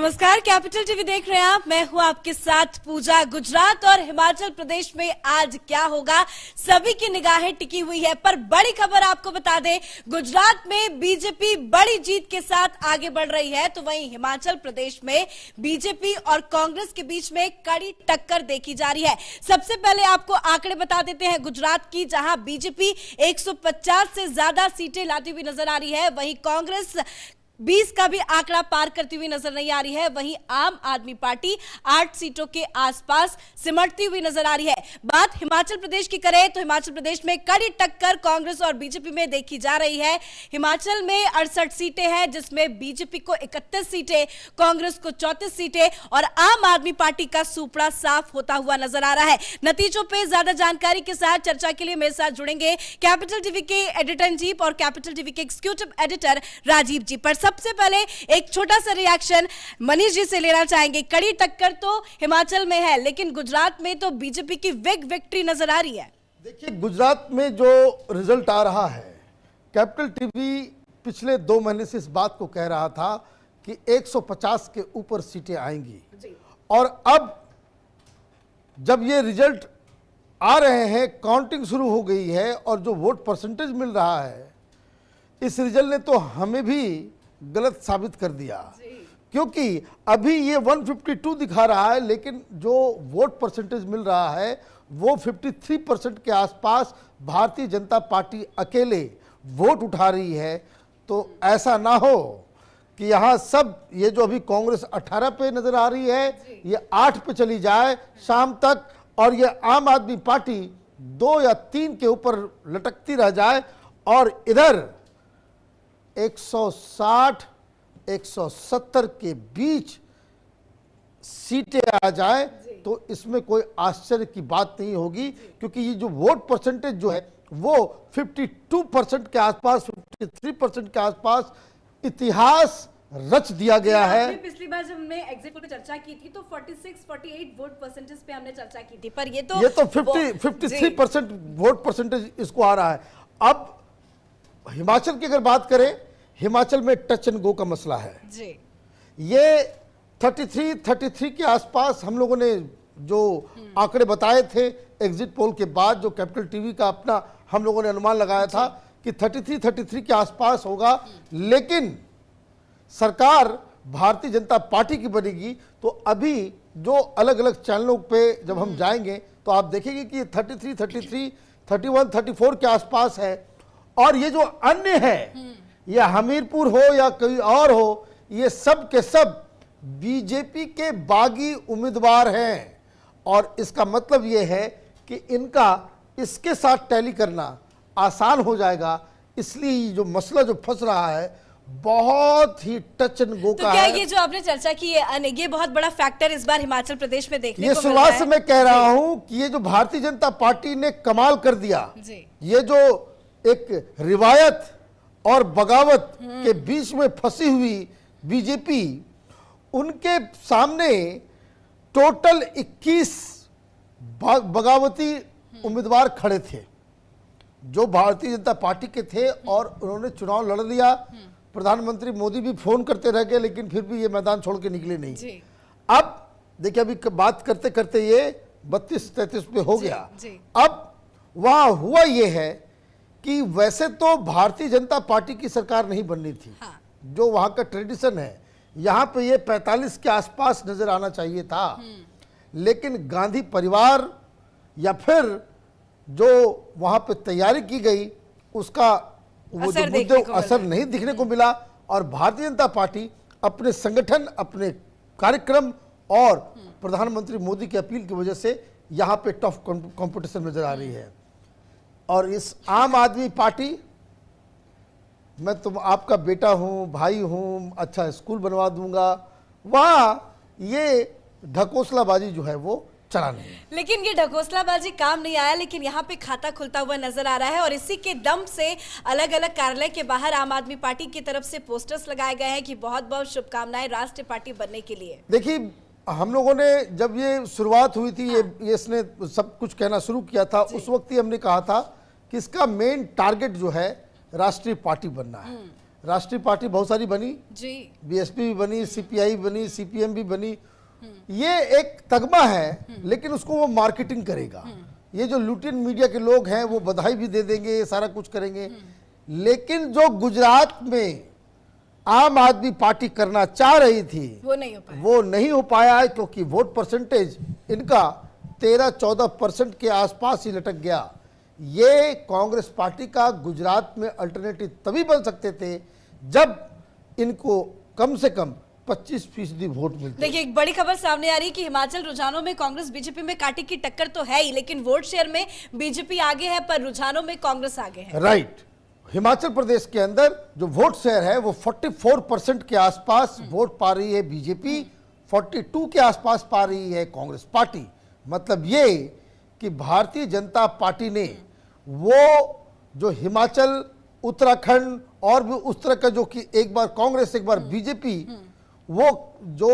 नमस्कार, capital TV देख रहे हैं आप। मैं हूं आपके साथ पूजा। गुजरात और हिमाचल प्रदेश में आज क्या होगा, सभी की निगाहें टिकी हुई है। पर बड़ी खबर आपको बता दें, गुजरात में बीजेपी बड़ी जीत के साथ आगे बढ़ रही है, तो वहीं हिमाचल प्रदेश में बीजेपी और कांग्रेस के बीच में कड़ी टक्कर देखी जा रही है। सबसे पहले आपको आंकड़े बता देते हैं गुजरात की, जहां बीजेपी 150 से ज्यादा सीटें लाती हुई नजर आ रही है, वहीं कांग्रेस 20 का भी आंकड़ा पार करती हुई नजर नहीं आ रही है। वहीं आम आदमी पार्टी 8 सीटों के आसपास सिमटती हुई नजर आ रही है। बात हिमाचल प्रदेश की करें तो हिमाचल प्रदेश में कड़ी टक्कर कांग्रेस और बीजेपी में देखी जा रही है। हिमाचल में 68 सीटें हैं, जिसमें बीजेपी को 31 सीटें, कांग्रेस को 34 सीटें और आम आदमी पार्टी का सुपड़ा साफ होता हुआ नजर आ रहा है। नतीजों पर ज्यादा जानकारी के साथ चर्चा के लिए मेरे साथ जुड़ेंगे कैपिटल टीवी के एडिटर इन चीफ और कैपिटल टीवी के एग्जीक्यूटिव एडिटर राजीव जी। पर सबसे पहले एक छोटा सा रिएक्शन मनीष जी से लेना चाहेंगे। कड़ी टक्कर तो हिमाचल में है, लेकिन गुजरात में तो बीजेपी की बिग विक्ट्री नजर आ रही है। देखिए, गुजरात में जो रिजल्ट आ रहा है, कैपिटल टीवी पिछले 2 महीने से इस बात को कह रहा था कि 150 के ऊपर सीटें आएंगी और अब जब ये रिजल्ट आ रहे हैं, काउंटिंग शुरू हो गई है और जो वोट परसेंटेज मिल रहा है, इस रिजल्ट ने तो हमें भी गलत साबित कर दिया, क्योंकि अभी ये 152 दिखा रहा है, लेकिन जो वोट परसेंटेज मिल रहा है वो 53% के आसपास भारतीय जनता पार्टी अकेले वोट उठा रही है। तो ऐसा ना हो कि यहाँ सब ये जो अभी कांग्रेस 18 पे नजर आ रही है, ये 8 पे चली जाए शाम तक और ये आम आदमी पार्टी 2 या 3 के ऊपर लटकती रह जाए और इधर 160 170 के बीच सीटें आ जाए तो इसमें कोई आश्चर्य की बात नहीं होगी, क्योंकि ये जो वोट परसेंटेज जो है वो 52% के आसपास, 53% के आसपास इतिहास रच दिया गया है। पिछली बार जब हमने एग्जिट पोल पे चर्चा की थी तो 46-48 वोट परसेंटेज पे हमने चर्चा की थी, पर ये तो 53% वोट परसेंटेज इसको आ रहा है। अब हिमाचल की अगर बात करें, हिमाचल में टच एंड गो का मसला है जी। ये 33 के आसपास हम लोगों ने जो आंकड़े बताए थे एग्जिट पोल के बाद, जो कैपिटल टीवी का अपना हम लोगों ने अनुमान लगाया था कि 33 के आसपास होगा, लेकिन सरकार भारतीय जनता पार्टी की बनेगी। तो अभी जो अलग अलग चैनलों पे जब हम जाएंगे तो आप देखेंगे कि 33, 31, 34 के आसपास है। और ये जो अन्य है, ये हमीरपुर हो या कोई और हो, ये सब के सब बीजेपी के बागी उम्मीदवार हैं और इसका मतलब ये है कि इनका इसके साथ टैली करना आसान हो जाएगा। इसलिए जो मसला जो फंस रहा है बहुत ही टच एंड गो का है। क्या ये जो आपने चर्चा की है, ये बहुत बड़ा फैक्टर इस बार हिमाचल प्रदेश में देखने को मिल रहा है? ये शुरुआत से मैं कह रहा हूं कि ये जो भारतीय जनता पार्टी ने कमाल कर दिया, ये जो एक रिवायत और बगावत के बीच में फंसी हुई बीजेपी, उनके सामने टोटल 21 बगावती उम्मीदवार खड़े थे जो भारतीय जनता पार्टी के थे और उन्होंने चुनाव लड़ लिया। प्रधानमंत्री मोदी भी फोन करते रह गए, लेकिन फिर भी ये मैदान छोड़ के निकले नहीं। अब देखिए, अभी बात करते करते ये 32-33 पे हो गया। अब वहां हुआ ये है कि वैसे तो भारतीय जनता पार्टी की सरकार नहीं बननी थी, जो वहां का ट्रेडिशन है, यहां पे ये 45 के आसपास नजर आना चाहिए था, लेकिन गांधी परिवार या फिर जो वहां पे तैयारी की गई उसका वो जो मुद्दे असर नहीं दिखने को मिला और भारतीय जनता पार्टी अपने संगठन, अपने कार्यक्रम और प्रधानमंत्री मोदी की अपील की वजह से यहां पे टफ कंपटीशन नजर आ रही है। और इस आम आदमी पार्टी, मैं तुम आपका बेटा हूं, भाई हूं, अच्छा स्कूल बनवा दूंगा, वहां ये ढकोसलाबाजी जो है वो चला नहीं। लेकिन ये ढकोसलाबाजी काम नहीं आया, लेकिन यहाँ पे खाता खुलता हुआ नजर आ रहा है और इसी के दम से अलग अलग कार्यालय के बाहर आम आदमी पार्टी की तरफ से पोस्टर्स लगाए गए हैं कि बहुत बहुत शुभकामनाएं राष्ट्रीय पार्टी बनने के लिए। देखिए, हम लोगों ने जब ये शुरुआत हुई थी, ये इसने सब कुछ कहना शुरू किया था, उस वक्त ही हमने कहा था कि इसका मेन टारगेट जो है राष्ट्रीय पार्टी बनना है। राष्ट्रीय पार्टी बहुत सारी बनी जी, बीएसपी भी बनी, सीपीआई बनी, सीपीएम भी बनी। ये एक तगमा है, लेकिन उसको वो मार्केटिंग करेगा। ये जो लुटिन मीडिया के लोग हैं वो बधाई भी दे देंगे, ये सारा कुछ करेंगे, लेकिन जो गुजरात में आम आदमी पार्टी करना चाह रही थी वो नहीं हो पाया है, क्योंकि वोट परसेंटेज इनका 13-14% के आसपास ही लटक गया। ये कांग्रेस पार्टी का गुजरात में अल्टरनेटिव तभी बन सकते थे जब इनको कम से कम 25% वोट मिलते। देखिए, एक बड़ी खबर सामने आ रही है कि हिमाचल रुझानों में कांग्रेस बीजेपी में कांटे की टक्कर तो है ही, लेकिन वोट शेयर में बीजेपी आगे है पर रुझानों में कांग्रेस आगे है। राइट। हिमाचल प्रदेश के अंदर जो वोट शेयर है वो 44% के आसपास वोट पा रही है बीजेपी, 42 के आसपास पा रही है कांग्रेस पार्टी। मतलब ये कि भारतीय जनता पार्टी ने वो जो हिमाचल, उत्तराखंड और भी उस तरह का जो कि एक बार कांग्रेस एक बार बीजेपी, वो जो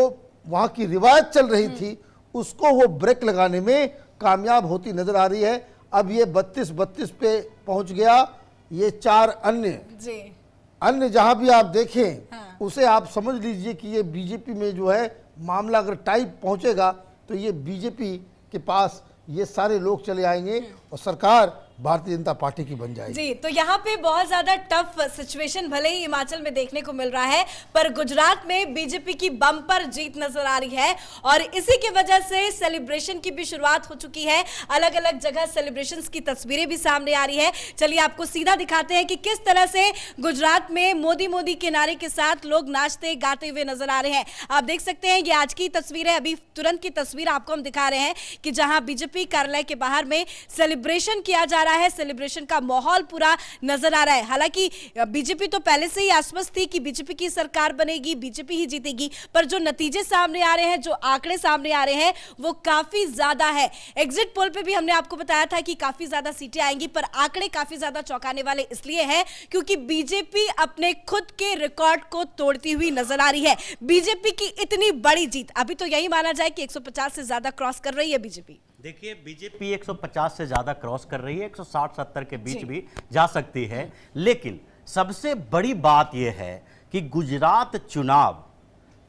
वहां की रिवायत चल रही थी उसको वो ब्रेक लगाने में कामयाब होती नजर आ रही है। अब ये 32 पे पहुंच गया। ये 4 अन्य जहां भी आप देखें उसे आप समझ लीजिए कि ये बीजेपी में जो है मामला अगर टाइट पहुंचेगा तो ये बीजेपी के पास ये सारे लोग चले आएंगे और सरकार भारतीय जनता पार्टी की बन जाएगी। जी, तो यहाँ पे बहुत ज्यादा टफ सिचुएशन भले ही हिमाचल में देखने को मिल रहा है, पर गुजरात में बीजेपी की बम्पर जीत नजर आ रही है और इसी की वजह से सेलिब्रेशन की भी शुरुआत हो चुकी है। अलग अलग जगह सेलिब्रेशंस की तस्वीरें भी सामने आ रही है। चलिए आपको सीधा दिखाते हैं कि किस तरह से गुजरात में मोदी मोदी के नारे के साथ लोग नाचते गाते हुए नजर आ रहे हैं। आप देख सकते हैं ये आज की तस्वीर है, अभी तुरंत की तस्वीर आपको हम दिखा रहे हैं कि जहां बीजेपी कार्यालय के बाहर में सेलिब्रेशन किया जा रहा है। सेलिब्रेशन का माहौल पूरा नजर आ रहा है। हालांकि बीजेपी तो पहले से ही आश्वस्त थी कि बीजेपी की सरकार बनेगी, बीजेपी ही जीतेगी, पर जो नतीजे सामने आ रहे हैं, जो आंकड़े सामने आ रहे हैं वो काफी ज्यादा है। एग्जिट पोल पे भी हमने आपको बताया था कि काफी ज्यादा सीटें आएंगी, पर आंकड़े काफी ज्यादा चौंकाने वाले इसलिए हैं क्योंकि बीजेपी अपने खुद के रिकॉर्ड को तोड़ती हुई नजर आ रही है। बीजेपी की इतनी बड़ी जीत, अभी तो यही माना जाए कि 150 से ज्यादा क्रॉस कर रही है बीजेपी। देखिए, बीजेपी 150 से ज्यादा क्रॉस कर रही है, 160-70 के बीच भी जा सकती है। लेकिन सबसे बड़ी बात यह है कि गुजरात चुनाव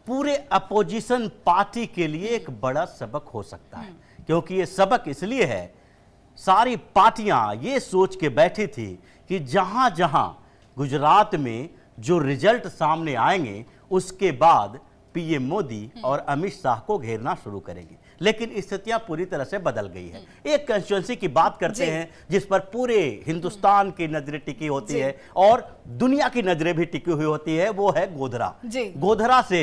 पूरे अपोजिशन पार्टी के लिए एक बड़ा सबक हो सकता है, क्योंकि यह सबक इसलिए है, सारी पार्टियां ये सोच के बैठी थी कि जहां जहां गुजरात में जो रिजल्ट सामने आएंगे उसके बाद पीएम मोदी और अमित शाह को घेरना शुरू करेंगे। लेकिन स्थितियां पूरी तरह से बदल गई है। एक कंस्टिट्यूएंसी की बात करते हैं जिस पर पूरे हिंदुस्तान की नजरें टिकी होती है और दुनिया की नजरें भी टिकी हुई होती है, वो है गोधरा। गोधरा से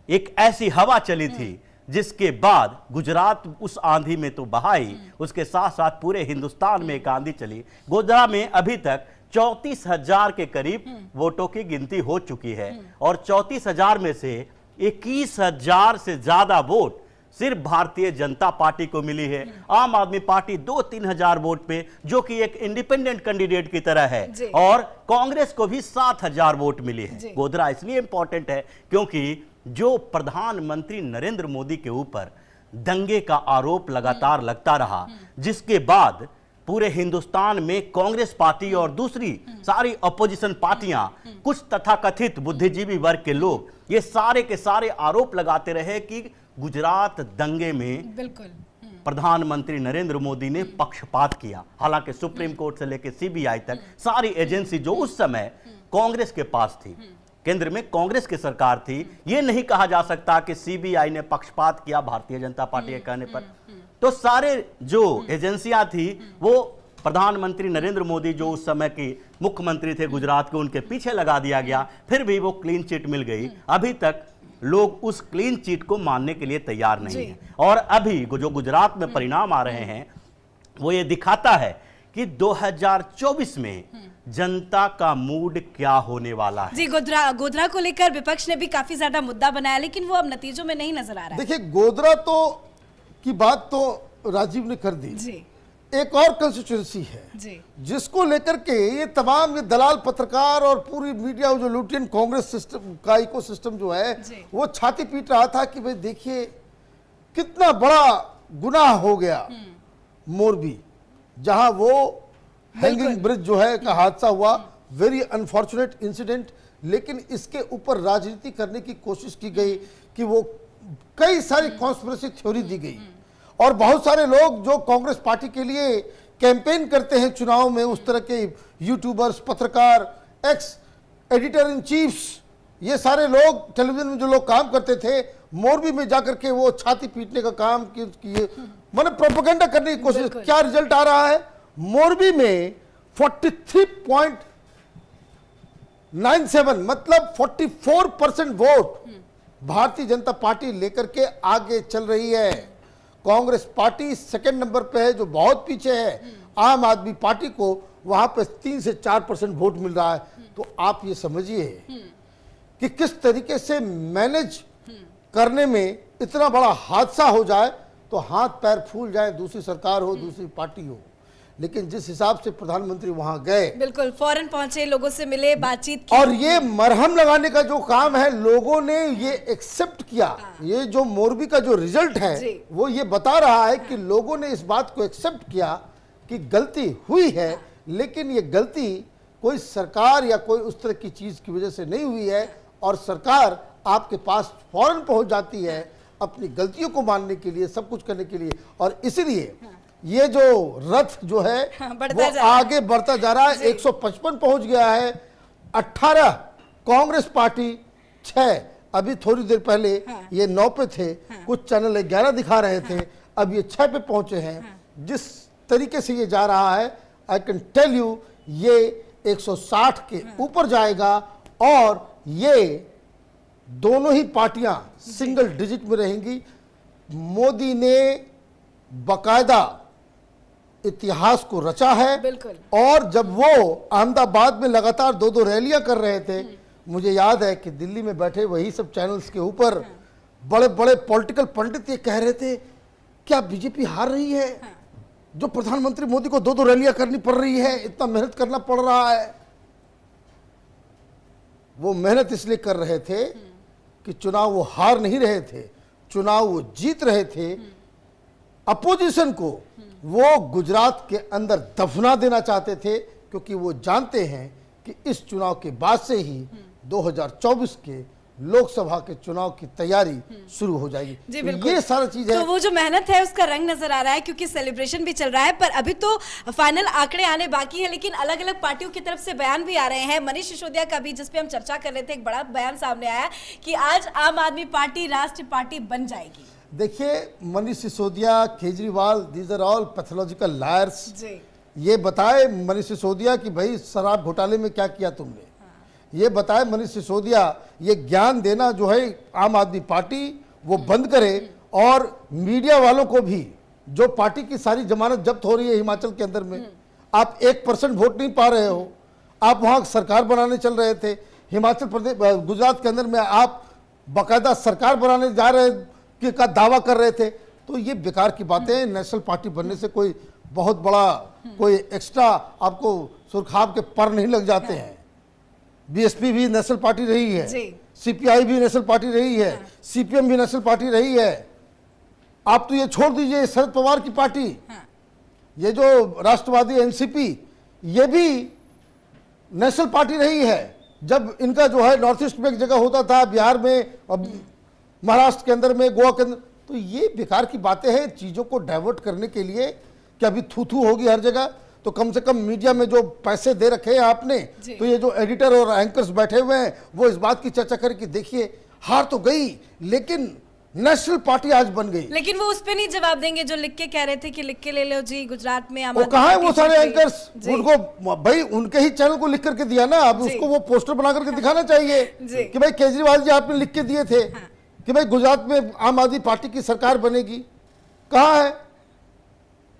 एक ऐसी हवा चली थी जिसके बाद गुजरात उस आंधी में तो बहाई, उसके साथ साथ पूरे हिंदुस्तान में एक आंधी चली। गोधरा में अभी तक 34,000 के करीब वोटों की गिनती हो चुकी है और 34,000 में से 21,000 से ज्यादा वोट सिर्फ भारतीय जनता पार्टी को मिली है। आम आदमी पार्टी 2-3 हजार वोट पे, जो कि एक इंडिपेंडेंट कैंडिडेट की तरह है, और कांग्रेस को भी 7,000 वोट मिली है। गोधरा इसलिए इंपॉर्टेंट है क्योंकि जो प्रधानमंत्री नरेंद्र मोदी के ऊपर दंगे का आरोप लगातार लगता रहा, जिसके बाद पूरे हिंदुस्तान में कांग्रेस पार्टी और दूसरी सारी अपोजिशन पार्टियां, कुछ तथाकथित बुद्धिजीवी वर्ग के लोग, ये सारे के सारे आरोप लगाते रहे कि गुजरात दंगे में प्रधानमंत्री नरेंद्र मोदी ने पक्षपात किया। हालांकि सुप्रीम कोर्ट से लेकर सीबीआई तक सारी एजेंसी जो उस समय कांग्रेस के पास थी, केंद्र में कांग्रेस की सरकार थी, यह नहीं कहा जा सकता कि सीबीआई ने पक्षपात किया भारतीय जनता पार्टी के कहने पर। तो सारे जो एजेंसियां थी वो प्रधानमंत्री नरेंद्र मोदी जो उस समय के मुख्यमंत्री थे गुजरात के, उनके पीछे लगा दिया गया। फिर भी वो क्लीन चिट मिल गई। अभी तक लोग उस क्लीन चिट को मानने के लिए तैयार नहीं है। और अभी जो गुजरात में परिणाम आ रहे हैं वो ये दिखाता है कि 2024 में जनता का मूड क्या होने वाला है। जी, गोधरा को लेकर विपक्ष ने भी काफी ज्यादा मुद्दा बनाया, लेकिन वो अब नतीजों में नहीं नजर आ रहा है। देखिए, गोधरा तो की बात तो राजीव ने कर दी जी। एक और कंस्टिट्यूएंसी है जी, जिसको लेकर के ये तमाम ये दलाल पत्रकार और पूरी मीडिया जो लुटियन कांग्रेस सिस्टम का इकोसिस्टम जो है वो छाती पीट रहा था कि भाई देखिए कितना बड़ा गुनाह हो गया मोरबी, जहां वो हैंगिंग ब्रिज जो है का हादसा हुआ, वेरी अनफॉर्चुनेट इंसिडेंट। लेकिन इसके ऊपर राजनीति करने की कोशिश की गई कि वो कई सारी कॉन्स्पिरेसी थ्योरी दी गई और बहुत सारे लोग जो कांग्रेस पार्टी के लिए कैंपेन करते हैं चुनाव में, उस तरह के यूट्यूबर्स, पत्रकार, एक्स एडिटर इन चीफ्स, ये सारे लोग टेलीविजन में जो लोग काम करते थे, मोरबी में जाकर के वो छाती पीटने का काम किए, मैंने प्रोपेगेंडा करने की कोशिश। क्या रिजल्ट आ रहा है? मोरबी में 43.97 मतलब 44% वोट भारतीय जनता पार्टी लेकर के आगे चल रही है। कांग्रेस पार्टी सेकंड नंबर पे है जो बहुत पीछे है। आम आदमी पार्टी को वहां पे 3 से 4% वोट मिल रहा है। तो आप ये समझिए कि किस तरीके से मैनेज करने में इतना बड़ा हादसा हो जाए तो हाथ पैर फूल जाए, दूसरी सरकार हो, दूसरी पार्टी हो। लेकिन जिस हिसाब से प्रधानमंत्री वहां गए, बिल्कुल फौरन पहुंचे, लोगों से मिले, बातचीत की, और ये मरहम लगाने का जो काम है, लोगों ने ये एक्सेप्ट किया। ये जो मोरबी का जो रिजल्ट है वो ये बता रहा है कि लोगों ने इस बात को एक्सेप्ट किया कि गलती हुई है, लेकिन ये गलती कोई सरकार या कोई उस तरह की चीज की वजह से नहीं हुई है। और सरकार आपके पास फौरन पहुंच जाती है अपनी गलतियों को मानने के लिए, सब कुछ करने के लिए। और इसलिए ये जो रथ जो है वो आगे बढ़ता जा रहा है। 155 पहुंच गया है। 18 कांग्रेस पार्टी, 6 अभी थोड़ी देर पहले ये 9 पे थे, कुछ चैनल 11 दिखा रहे थे, अब ये 6 पे पहुंचे हैं। जिस तरीके से ये जा रहा है, आई कैन टेल यू ये 160 के ऊपर जाएगा और ये दोनों ही पार्टियां सिंगल डिजिट में रहेंगी। मोदी ने बकायदा इतिहास को रचा है। और जब वो अहमदाबाद में लगातार 2-2 रैलियां कर रहे थे, मुझे याद है कि दिल्ली में बैठे वही सब चैनल्स के ऊपर बड़े बड़े पॉलिटिकल पंडित ये कह रहे थे क्या बीजेपी हार रही है? जो प्रधानमंत्री मोदी को 2-2 रैलियां करनी पड़ रही है, इतना मेहनत करना पड़ रहा है। वो मेहनत इसलिए कर रहे थे कि चुनाव वो हार नहीं रहे थे, चुनाव वो जीत रहे थे। अपोजिशन को वो गुजरात के अंदर दफना देना चाहते थे, क्योंकि वो जानते हैं कि इस चुनाव के बाद से ही 2024 के लोकसभा के चुनाव की तैयारी शुरू हो जाएगी। तो ये सारा चीज है। तो वो जो मेहनत है उसका रंग नजर आ रहा है, क्योंकि सेलिब्रेशन भी चल रहा है। पर अभी तो फाइनल आंकड़े आने बाकी है, लेकिन अलग अलग पार्टियों की तरफ से बयान भी आ रहे हैं। मनीष सिसोदिया का भी, जिसपे हम चर्चा कर रहे थे, एक बड़ा बयान सामने आया कि आज आम आदमी पार्टी राष्ट्रीय पार्टी बन जाएगी। देखिए, Manish Sisodia, Kejriwal, these are all pathological liars. ये बताए मनीष सिसोदिया कि भाई शराब घोटाले में क्या किया तुमने। ये बताए मनीष सिसोदिया, ये ज्ञान देना जो है आम आदमी पार्टी वो बंद करे। और मीडिया वालों को भी, जो पार्टी की सारी जमानत जब्त हो रही है हिमाचल के अंदर में, आप 1% वोट नहीं पा रहे हो। आप वहां सरकार बनाने चल रहे थे, हिमाचल प्रदेश, गुजरात के अंदर में आप बाकायदा सरकार बनाने जा रहे का दावा कर रहे थे। तो ये बेकार की बातें। नेशनल पार्टी बनने से कोई बहुत बड़ा कोई एक्स्ट्रा आपको सुरखाब के पर नहीं लग जाते हैं। बीएसपी भी नेशनल पार्टी रही है, सीपीआई भी नेशनल पार्टी रही है, सीपीएम भी नेशनल पार्टी रही है। आप तो ये छोड़ दीजिए शरद पवार की पार्टी, ये जो राष्ट्रवादी एनसीपी, ये भी नेशनल पार्टी रही है। जब इनका जो है नॉर्थ ईस्ट में एक जगह होता था, बिहार में, महाराष्ट्र के अंदर में, गोवा के अंदर। तो ये बेकार की बातें हैं चीजों को डाइवर्ट करने के लिए कि अभी थू होगी हर जगह। तो कम से कम मीडिया में जो पैसे दे रखे हैं आपने, तो ये जो एडिटर और एंकर्स बैठे हुए हैं वो इस बात की चर्चा करें कि देखिए हार तो गई लेकिन नेशनल पार्टी आज बन गई। लेकिन वो उस पे नहीं जवाब देंगे जो लिख के कह रहे थे कि लिख के ले लो जी, गुजरात में वो कहाँ है वो सारे एंकर्स? उनको भाई उनके ही चैनल को लिख करके दिया ना, अब उसको वो पोस्टर बना करके दिखाना चाहिए कि भाई केजरीवाल जी आपने लिख के दिए थे कि भाई गुजरात में आम आदमी पार्टी की सरकार बनेगी, कहाँ है?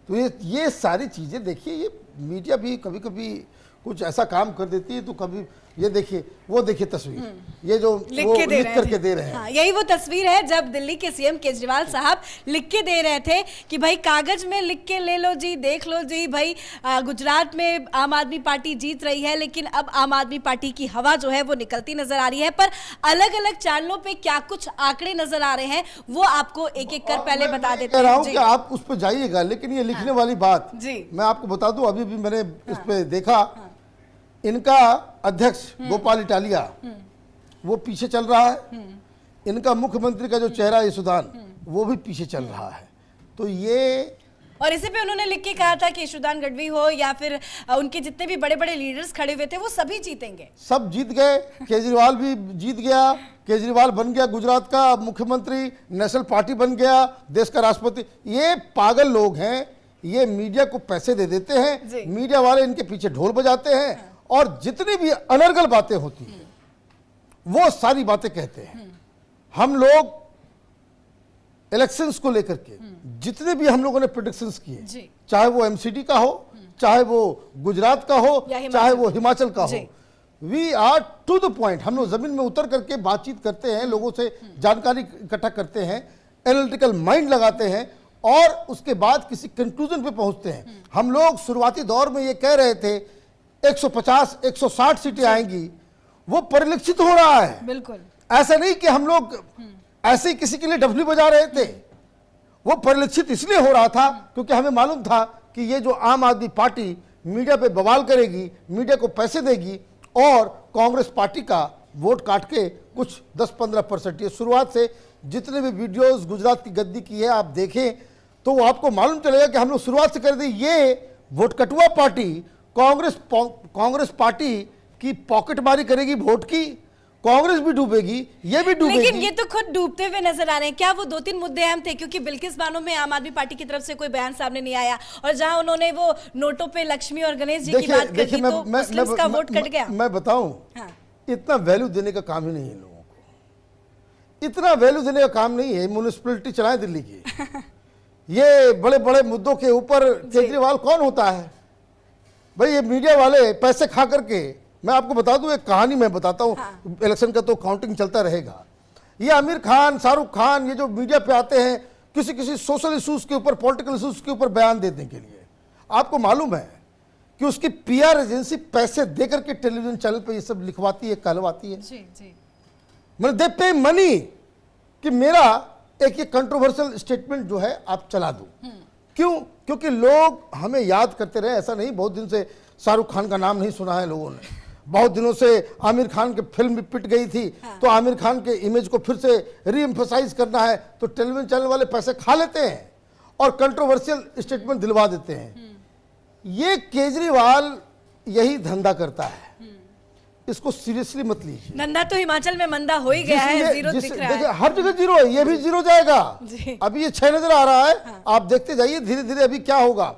तो ये सारी चीजें देखिए, ये मीडिया भी कभी कभी कुछ ऐसा काम कर देती है। तो कभी ये देखिए, वो देखिए तस्वीर, ये जो लिख करके दे रहे हैं। हाँ, यही वो तस्वीर है जब दिल्ली के सीएम केजरीवाल साहब लिख के दे रहे थे कि भाई कागज में लिख के ले लो जी, देख लो जी भाई, गुजरात में आम आदमी पार्टी जीत रही है। लेकिन अब आम आदमी पार्टी की हवा जो है वो निकलती नजर आ रही है। पर अलग अलग चैनलों पे क्या कुछ आंकड़े नजर आ रहे हैं वो आपको एक एक कर पहले बता देते हैं। आप उस पर जाइएगा, लेकिन ये लिखने वाली बात मैं आपको बता दूं, अभी भी मैंने इस पे देखा, इनका अध्यक्ष गोपाल इटालिया वो पीछे चल रहा है, इनका मुख्यमंत्री का जो चेहरा यशुदान वो भी पीछे चल रहा है। तो ये और इसी पे उन्होंने लिख के कहा था कि यशुदान गढ़वी हो या फिर उनके जितने भी बड़े बड़े लीडर्स खड़े हुए थे वो सभी जीतेंगे। सब जीत गए, केजरीवाल भी जीत गया, केजरीवाल बन गया गुजरात का मुख्यमंत्री, नेशनल पार्टी बन गया, देश का राष्ट्रपति। ये पागल लोग हैं, ये मीडिया को पैसे दे देते हैं, मीडिया वाले इनके पीछे ढोल बजाते हैं और जितनी भी अनर्गल बातें होती हैं वो सारी बातें कहते हैं। हम लोग इलेक्शंस को लेकर के जितने भी हम लोगों ने प्रेडिक्शंस किए, चाहे वो एमसीडी का हो, चाहे वो गुजरात का हो, चाहे वो हिमाचल का हो, we are to the point. हम लोग जमीन में उतर करके बातचीत करते हैं, लोगों से जानकारी इकट्ठा करते हैं, एनालिटिकल माइंड लगाते हैं और उसके बाद किसी कंक्लूजन पे पहुंचते हैं। हम लोग शुरुआती दौर में ये कह रहे थे 150 160 सीटें आएंगी, वो परिलक्षित हो रहा है। बिल्कुल ऐसा नहीं कि हम लोग ऐसे ही किसी के लिए डफली बजा रहे थे, वो परिलक्षित इसलिए हो रहा था क्योंकि हमें मालूम था कि ये जो आम आदमी पार्टी मीडिया पे बवाल करेगी, मीडिया को पैसे देगी और कांग्रेस पार्टी का वोट काट के कुछ 10-15%, ये शुरुआत से जितने भी वीडियोस गुजरात की गद्दी की है आप देखें तो वो आपको मालूम चलेगा कि हम लोग शुरुआत से कर दी ये वोट कटुआ पार्टी कांग्रेस पार्टी की पॉकेटमारी करेगी वोट की, कांग्रेस भी डूबेगी, ये भी डूबेगी। लेकिन ये तो खुद डूबते हुए नजर आ रहे हैं। क्या वो 2-3 मुद्दे अहम थे? क्योंकि बिल्किस बानो में आम आदमी पार्टी की तरफ से कोई बयान सामने नहीं आया और जहां उन्होंने वो नोटों पे लक्ष्मी और गणेश जी की बात कर दी तो मुस्लिम्स का वोट कट गया। मैं बताऊं, इतना वैल्यू देने का काम ही नहीं है लोगों को, इतना वैल्यू देने का काम नहीं है। म्युनिसिपैलिटी चलाए दिल्ली की ये बड़े बड़े मुद्दों के ऊपर केजरीवाल कौन होता है भाई? ये मीडिया वाले पैसे खा करके, मैं आपको बता दूं एक कहानी मैं बताता हूं, इलेक्शन का तो काउंटिंग चलता रहेगा। ये आमिर खान, शाहरुख खान, ये जो मीडिया पे आते हैं किसी किसी सोशल इश्यूज के ऊपर, पॉलिटिकल इश्यूज के ऊपर बयान देने के लिए, आपको मालूम है कि उसकी पीआर एजेंसी पैसे देकर के टेलीविजन चैनल पे ये सब लिखवाती है, कहलवाती है। मतलब दे पे मनी कि मेरा एक ये कंट्रोवर्शियल स्टेटमेंट जो है आप चला दो। क्यों? क्योंकि लोग हमें याद करते रहे। ऐसा नहीं बहुत दिन से शाहरुख खान का नाम नहीं सुना है लोगों ने, बहुत दिनों से आमिर खान की फिल्म भी पिट गई थी, तो आमिर खान के इमेज को फिर से रीएम्फसाइज करना है तो टेलीविजन चैनल वाले पैसे खा लेते हैं और कंट्रोवर्शियल स्टेटमेंट दिलवा देते हैं। ये केजरीवाल यही धंधा करता है, इसको सीरियसली मत लीजिए। धंधा तो हिमाचल में मंदा हो ही गया है, जीरो दिख रहा है। हर जगह जीरो है, ये भी जीरो जाएगा। अभी ये 6 नजर आ रहा है, आप देखते जाइए धीरे धीरे अभी क्या होगा।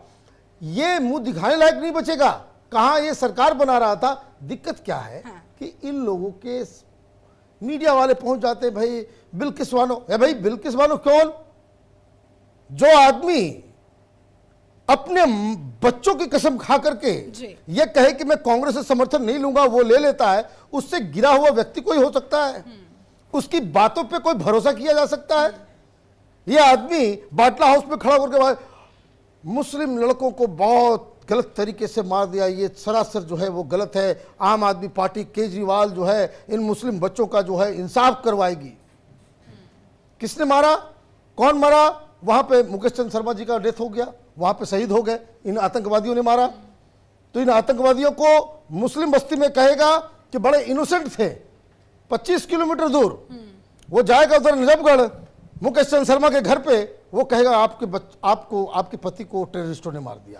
ये मुंह दिखाने लायक नहीं बचेगा। कहां ये सरकार बना रहा था, दिक्कत क्या है कि इन लोगों के मीडिया वाले पहुंच जाते हैं भाई बिल्किस बानो है। भाई बिल्किस बानो कौन? जो आदमी अपने बच्चों की कसम खा करके ये कहे कि मैं कांग्रेस से समर्थन नहीं लूंगा, वो ले लेता है, उससे गिरा हुआ व्यक्ति कोई हो सकता है? उसकी बातों पे कोई भरोसा किया जा सकता है? ये आदमी बाटला हाउस में खड़ा करके मुस्लिम लड़कों को बहुत गलत तरीके से मार दिया, ये सरासर जो है वो गलत है। आम आदमी पार्टी केजरीवाल जो है इन मुस्लिम बच्चों का जो है इंसाफ करवाएगी। किसने मारा? कौन मारा? वहां पे मुकेश चंद शर्मा जी का डेथ हो गया, वहां पे शहीद हो गए, इन आतंकवादियों ने मारा। तो इन आतंकवादियों को मुस्लिम बस्ती में कहेगा कि बड़े इनोसेंट थे। 25 किलोमीटर दूर वो जाएगा उधर नजफगढ़, मुकेश चंद शर्मा के घर पे, वो कहेगा आपके पति को टेररिस्टों ने मार दिया।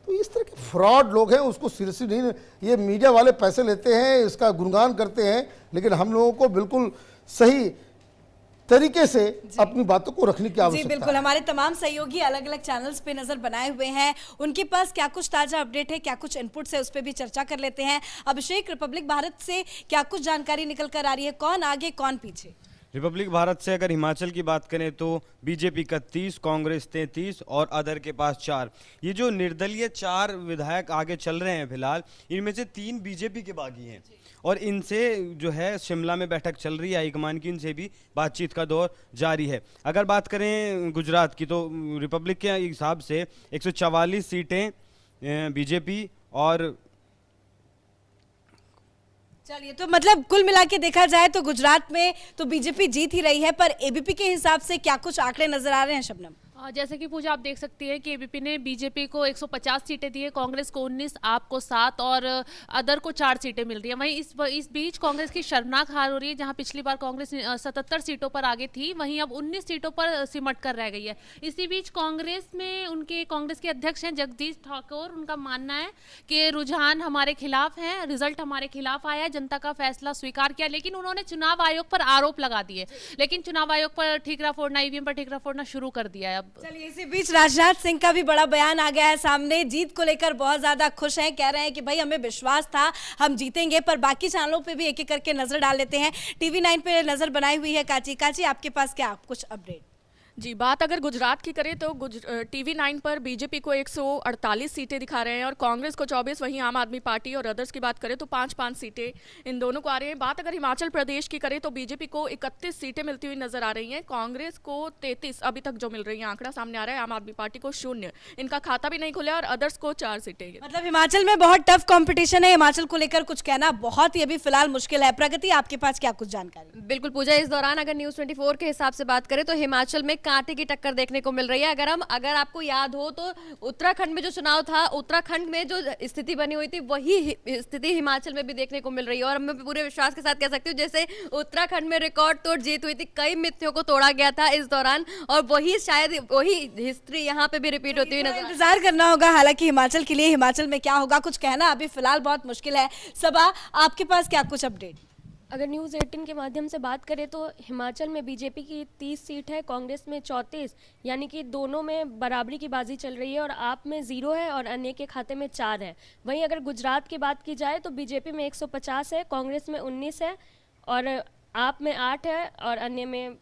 तो इस तरह के फ्रॉड लोग हैं, उसको सीरियसली नहीं, ये मीडिया वाले पैसे लेते हैं, इसका गुणगान करते हैं, लेकिन हम लोगों को बिल्कुल सही तरीके से अपनी बातों को रखने की आवश्यकता है। बिल्कुल, हमारे तमाम सहयोगी अलग अलग चैनल्स पे नजर बनाए हुए हैं, उनके पास क्या कुछ ताजा अपडेट है, क्या कुछ इनपुट्स है, उस पर भी चर्चा कर लेते हैं। अभिषेक, रिपब्लिक भारत से क्या कुछ जानकारी निकल कर आ रही है? कौन आगे कौन पीछे? रिपब्लिक भारत से अगर हिमाचल की बात करें तो बीजेपी 31, कांग्रेस 33 और अदर के पास 4। ये जो निर्दलीय 4 विधायक आगे चल रहे हैं फिलहाल, इनमें से 3 बीजेपी के बागी हैं और इनसे जो है शिमला में बैठक चल रही है, हाईकमान की इनसे भी बातचीत का दौर जारी है। अगर बात करें गुजरात की तो रिपब्लिक के हिसाब से 144 सीटें बीजेपी और चलिए, तो मतलब कुल मिला के देखा जाए तो गुजरात में तो बीजेपी जीत ही रही है, पर एबीपी के हिसाब से क्या कुछ आंकड़े नजर आ रहे हैं शबनम? जैसे कि पूजा आप देख सकती है कि एबीपी ने बीजेपी को 150 सीटें दी है, कांग्रेस को 19, आपको 7 और अदर को 4 सीटें मिल रही है। वहीं इस बीच कांग्रेस की शर्मनाक हार हो रही है, जहां पिछली बार कांग्रेस 77 सीटों पर आगे थी, वहीं अब 19 सीटों पर सिमट कर रह गई है। इसी बीच कांग्रेस में कांग्रेस के अध्यक्ष हैं जगदीश ठाकुर, उनका मानना है कि रुझान हमारे खिलाफ है, रिजल्ट हमारे खिलाफ आया है, जनता का फैसला स्वीकार किया, लेकिन उन्होंने चुनाव आयोग पर आरोप लगा दिए, लेकिन चुनाव आयोग पर ठीकरा फोड़ना, ईवीएम पर ठीकरा फोड़ना शुरू कर दिया है। अब चलिए, इसी बीच राजनाथ सिंह का भी बड़ा बयान आ गया है सामने। जीत को लेकर बहुत ज्यादा खुश हैं, कह रहे हैं कि भाई हमें विश्वास था हम जीतेंगे। पर बाकी चैनलों पे भी एक एक करके नजर डाल लेते हैं। TV9 पे नजर बनाई हुई है काची, आपके पास क्या कुछ अपडेट? जी, बात अगर गुजरात की करें तो TV9 पर बीजेपी को 148 सीटें दिखा रहे हैं और कांग्रेस को 24, वहीं आम आदमी पार्टी और अदर्स की बात करें तो 5-5 सीटें इन दोनों को आ रही हैं। बात अगर हिमाचल प्रदेश की करें तो बीजेपी को 31 सीटें मिलती हुई नजर आ रही हैं, कांग्रेस को 33 अभी तक जो मिल रही है, आंकड़ा सामने आ रहा है। आम आदमी पार्टी को 0, इनका खाता भी नहीं खुला, और अदर्स को 4 सीटें। मतलब हिमाचल में बहुत टफ कॉम्पिटिशन है, हिमाचल को लेकर कुछ कहना बहुत ही अभी फिलहाल मुश्किल है। प्रगति, आपके पास क्या कुछ जानकारी? बिल्कुल पूजा, इस दौरान अगर न्यूज़ 24 के हिसाब से बात करें तो हिमाचल में कांटे की टक्कर देखने को मिल रही है। अगर आपको याद हो तो उत्तराखंड में जो चुनाव था, उत्तराखंड में जो स्थिति बनी हुई थी, वही स्थिति हिमाचल में भी देखने को मिल रही है। और मैं पूरे विश्वास के साथ कह सकती हूँ जैसे उत्तराखंड में रिकॉर्ड तोड़ जीत हुई थी, कई मिथ्यों को तोड़ा गया था इस दौरान, और शायद वही हिस्ट्री यहाँ पे भी रिपीट होती हुई नजर। इंतजार करना होगा हालांकि हिमाचल के लिए। हिमाचल में क्या होगा कुछ कहना अभी फिलहाल बहुत मुश्किल है। सबा, आपके पास क्या कुछ अपडेट? अगर न्यूज़ 18 के माध्यम से बात करें तो हिमाचल में बीजेपी की 30 सीट है, कांग्रेस में 34, यानी कि दोनों में बराबरी की बाजी चल रही है, और आप में 0 है और अन्य के खाते में 4 है। वहीं अगर गुजरात की बात की जाए तो बीजेपी में 150 है, कांग्रेस में 19 है, और आप में 8 है, और अन्य में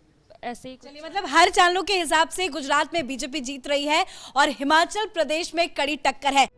ऐसे ही। चलिए, मतलब हर चैनलों के हिसाब से गुजरात में बीजेपी जीत रही है और हिमाचल प्रदेश में कड़ी टक्कर है।